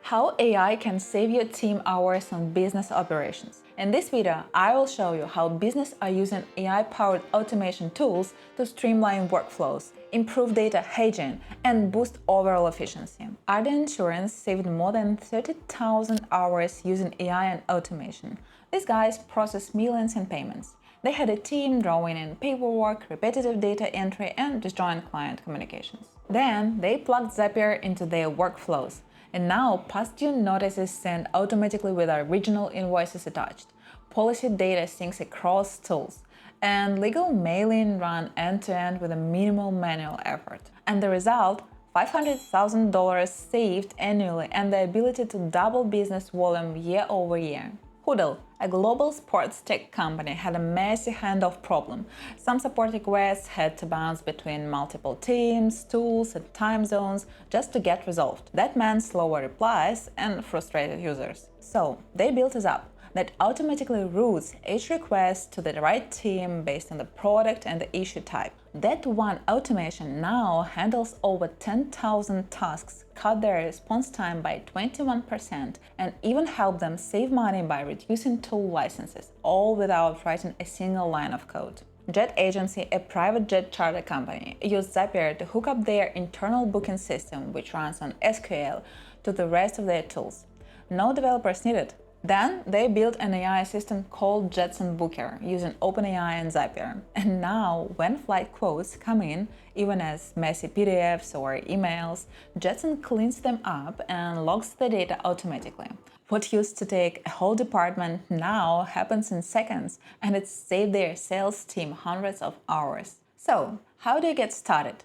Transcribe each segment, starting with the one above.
How AI can save your team hours on business operations. In this video, I will show you how businesses are using AI-powered automation tools to streamline workflows, improve data hygiene, and boost overall efficiency. Hudl Insurance saved more than 30,000 hours using AI and automation. These guys process millions in payments. They had a team drawing in paperwork, repetitive data entry, and disjointed client communications. Then they plugged Zapier into their workflows. And now, past due notices send automatically with original invoices attached. Policy data syncs across tools. And legal mailing run end-to-end with a minimal manual effort. And the result? $500,000 saved annually and the ability to double business volume year over year. Hudl, a global sports tech company, had a messy handoff problem. Some support requests had to bounce between multiple teams, tools, and time zones just to get resolved. That meant slower replies and frustrated users. So they built a Zapier that automatically routes each request to the right team based on the product and the issue type. That one automation now handles over 10,000 tasks, cut their response time by 21%, and even help them save money by reducing tool licenses, all without writing a single line of code. Jet Agency, a private jet charter company, used Zapier to hook up their internal booking system, which runs on SQL, to the rest of their tools. No developers needed. Then they built an AI assistant called Jetson Booker using OpenAI and Zapier. And now, when flight quotes come in, even as messy PDFs or emails, Jetson cleans them up and logs the data automatically. What used to take a whole department now happens in seconds, and it saved their sales team hundreds of hours. So, how do you get started?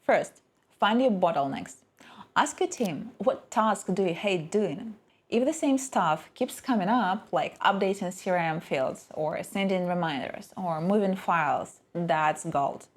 First, find your bottlenecks. Ask your team, what task do you hate doing? If the same stuff keeps coming up, like updating CRM fields or sending reminders or moving files, that's gold.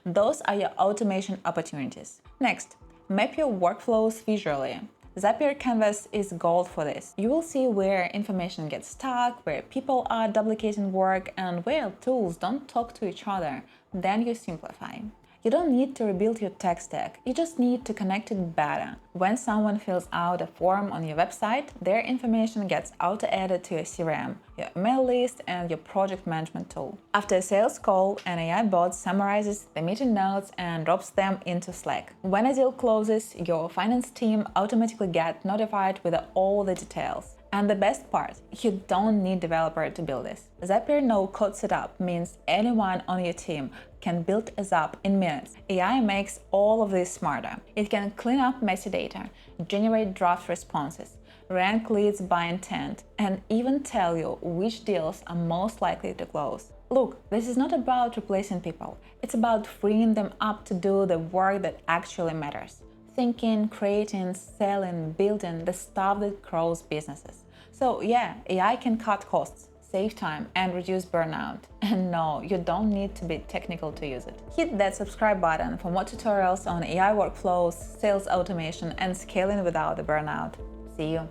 Those are your automation opportunities. Next, map your workflows visually. Zapier Canvas is gold for this. You will see where information gets stuck, where people are duplicating work, and where tools don't talk to each other. Then you simplify. You don't need to rebuild your tech stack, you just need to connect it better. When someone fills out a form on your website, their information gets auto-added to your CRM, your email list, and your project management tool. After a sales call, an AI bot summarizes the meeting notes and drops them into Slack. When a deal closes, your finance team automatically gets notified with all the details. And the best part, you don't need a developer to build this. Zapier no-code setup means anyone on your team can build a Zapier in minutes. AI makes all of this smarter. It can clean up messy data, generate draft responses, rank leads by intent, and even tell you which deals are most likely to close. Look, this is not about replacing people. It's about freeing them up to do the work that actually matters. Thinking, creating, selling, building the stuff that grows businesses. So yeah, AI can cut costs, save time, and reduce burnout. And no, you don't need to be technical to use it. Hit that subscribe button for more tutorials on AI workflows, sales automation, and scaling without the burnout. See you!